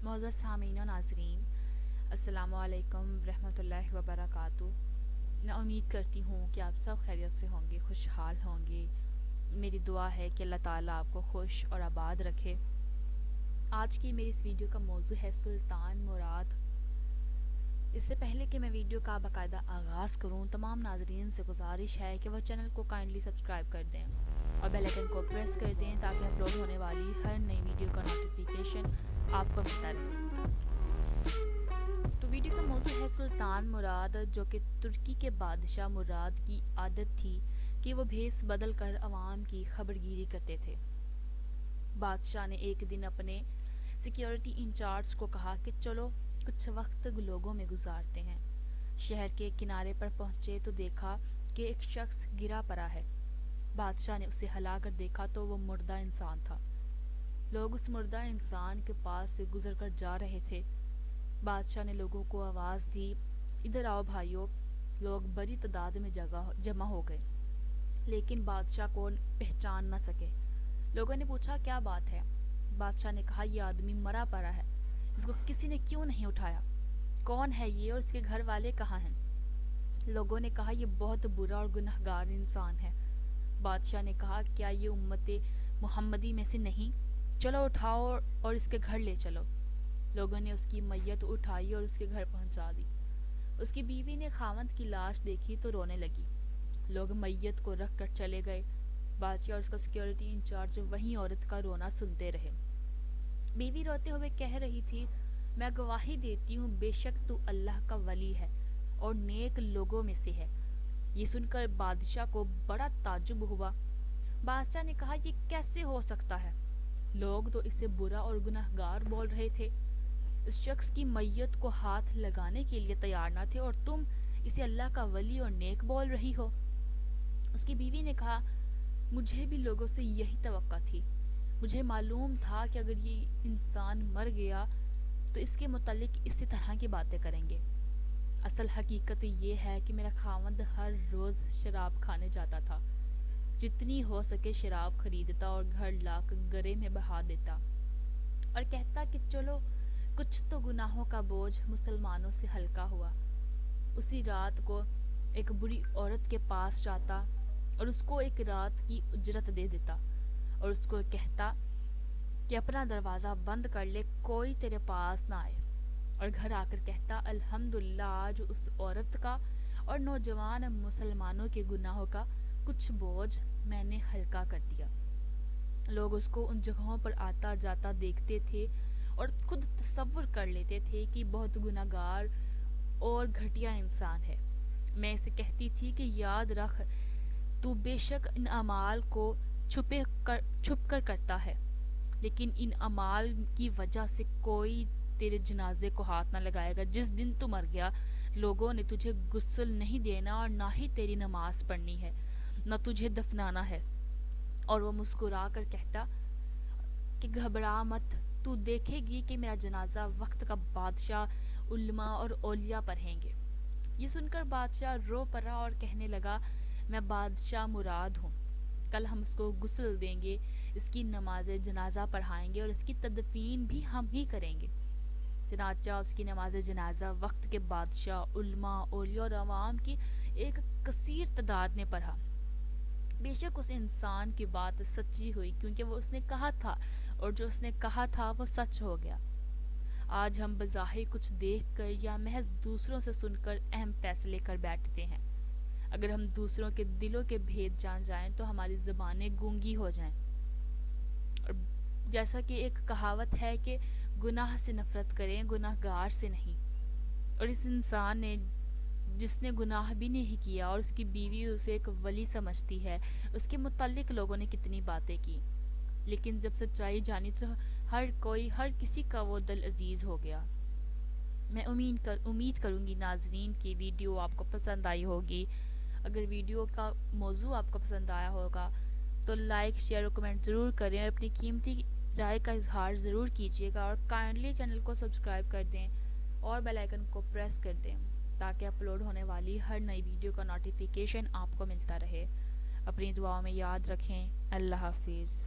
معزز سامعین و ناظرین، السلام علیکم ورحمۃ اللہ وبرکاتہ۔ میں امید کرتی ہوں کہ آپ سب خیریت سے ہوں گے، خوشحال ہوں گے۔ میری دعا ہے کہ اللہ تعالیٰ آپ کو خوش اور آباد رکھے۔ آج کی میری اس ویڈیو کا موضوع ہے سلطان مراد۔ اس سے پہلے کہ میں ویڈیو کا باقاعدہ آغاز کروں، تمام ناظرین سے گزارش ہے کہ وہ چینل کو کائنڈلی سبسکرائب کر دیں اور بیل آئیکن کو پریس کر دیں تاکہ اپلوڈ ہونے والی ہر نئی ویڈیو کا نوٹیفیکیشن آپ کو ملتا رہے۔ تو ویڈیو کا موضوع ہے سلطان مراد، جو کہ ترکی کے بادشاہ مراد کی عادت تھی کہ وہ بھیس بدل کر عوام کی خبرگیری کرتے تھے۔ بادشاہ نے ایک دن اپنے سیکیورٹی انچارج کو کہا کہ چلو کچھ وقت لوگوں میں گزارتے ہیں۔ شہر کے کنارے پر پہنچے تو دیکھا کہ ایک شخص گرا پڑا ہے۔ بادشاہ نے اسے ہلا کر دیکھا تو وہ مردہ انسان تھا۔ لوگ اس مردہ انسان کے پاس سے گزر کر جا رہے تھے۔ بادشاہ نے لوگوں کو آواز دی، ادھر آؤ بھائیو۔ لوگ بڑی تعداد میں جمع ہو گئے، لیکن بادشاہ کو پہچان نہ سکے۔ لوگوں نے پوچھا کیا بات ہے؟ بادشاہ نے کہا یہ آدمی مرا پڑا ہے، اس کو کسی نے کیوں نہیں اٹھایا؟ کون ہے یہ اور اس کے گھر والے کہاں ہیں؟ لوگوں نے کہا یہ بہت برا اور گنہگار انسان ہے۔ بادشاہ نے کہا کیا یہ امت محمدی میں سے نہیں؟ چلو اٹھاؤ اور اس کے گھر لے چلو۔ لوگوں نے اس کی میت اٹھائی اور اس کے گھر پہنچا دی۔ اس کی بیوی نے خاوند کی لاش دیکھی تو رونے لگی۔ لوگ میت کو رکھ کر چلے گئے۔ بادشاہ اور اس کا سیکیورٹی انچارج وہیں عورت کا رونا سنتے رہے۔ بیوی روتے ہوئے کہہ رہی تھی، میں گواہی دیتی ہوں بے شک تو اللہ کا ولی ہے اور نیک لوگوں میں سے ہے۔ یہ سن کر بادشاہ کو بڑا تعجب ہوا۔ بادشاہ نے کہا یہ کیسے ہو سکتا ہے؟ لوگ تو اسے برا اور گنہگار بول رہے تھے، اس شخص کی میت کو ہاتھ لگانے کے لیے تیار نہ تھے، اور تم اسے اللہ کا ولی اور نیک بول رہی ہو۔ اس کی بیوی نے کہا مجھے بھی لوگوں سے یہی توقع تھی۔ مجھے معلوم تھا کہ اگر یہ انسان مر گیا تو اس کے متعلق اسی طرح کی باتیں کریں گے۔ اصل حقیقت یہ ہے کہ میرا خاوند ہر روز شراب کھانے جاتا تھا، جتنی ہو سکے شراب خریدتا اور گھر لا کر گرے میں بہا دیتا اور کہتا کہ چلو کچھ تو گناہوں کا بوجھ مسلمانوں سے ہلکا ہوا۔ اسی رات کو ایک بری عورت کے پاس جاتا اور اس کو ایک رات کی اجرت دے دیتا اور اس کو کہتا کہ اپنا دروازہ بند کر لے، کوئی تیرے پاس نہ آئے، اور گھر آ کر کہتا الحمدللہ آج اس عورت کا اور نوجوان مسلمانوں کے گناہوں کا کچھ بوجھ میں نے ہلکا کر دیا۔ لوگ اس کو ان جگہوں پر آتا جاتا دیکھتے تھے اور خود تصور کر لیتے تھے کہ بہت گناہگار اور گھٹیا انسان ہے۔ میں اسے کہتی تھی کہ یاد رکھ تو بے شک ان اعمال کو چھپ کر کرتا ہے، لیکن ان اعمال کی وجہ سے کوئی تیرے جنازے کو ہاتھ نہ لگائے گا۔ جس دن تو مر گیا لوگوں نے تجھے غسل نہیں دینا اور نہ ہی تیری نماز پڑھنی ہے، نہ تجھے دفنانا ہے۔ اور وہ مسکرا کر کہتا کہ گھبرا مت، تو دیکھے گی کہ میرا جنازہ وقت کا بادشاہ علماء اور اولیاء پڑھیں گے۔ یہ سن کر بادشاہ رو پڑا اور کہنے لگا میں بادشاہ مراد ہوں، کل ہم اس کو غسل دیں گے، اس کی نماز جنازہ پڑھائیں گے اور اس کی تدفین بھی ہم ہی کریں گے۔ چنانچہ اس کی نماز جنازہ وقت کے بادشاہ علماء اولیاء اور عوام کی ایک کثیر تعداد نے پڑھا۔ بے شک اس انسان کی بات سچی ہوئی، کیونکہ وہ اس نے کہا تھا اور جو اس نے کہا تھا وہ سچ ہو گیا۔ آج ہم بظاہر کچھ دیکھ کر یا محض دوسروں سے سن کر اہم فیصلے کر بیٹھتے ہیں۔ اگر ہم دوسروں کے دلوں کے بھید جان جائیں تو ہماری زبانیں گونگی ہو جائیں۔ اور جیسا کہ ایک کہاوت ہے کہ گناہ سے نفرت کریں، گناہگار سے نہیں۔ اور اس انسان نے جس نے گناہ بھی نہیں کیا اور اس کی بیوی اسے ایک ولی سمجھتی ہے، اس کے متعلق لوگوں نے کتنی باتیں کی، لیکن جب سچائی جانی تو ہر کسی کا وہ دل عزیز ہو گیا۔ میں امید کروں گی ناظرین کی ویڈیو آپ کو پسند آئی ہوگی۔ اگر ویڈیو کا موضوع آپ کو پسند آیا ہوگا تو لائک شیئر اور کمنٹ ضرور کریں اور اپنی قیمتی رائے کا اظہار ضرور کیجیے گا، اور کائنڈلی چینل کو سبسکرائب کر دیں اور بیل آئیکن کو پریس کر دیں تاکہ اپلوڈ ہونے والی ہر نئی ویڈیو کا نوٹیفیکیشن آپ کو ملتا رہے۔ اپنی دعاؤں میں یاد رکھیں۔ اللہ حافظ۔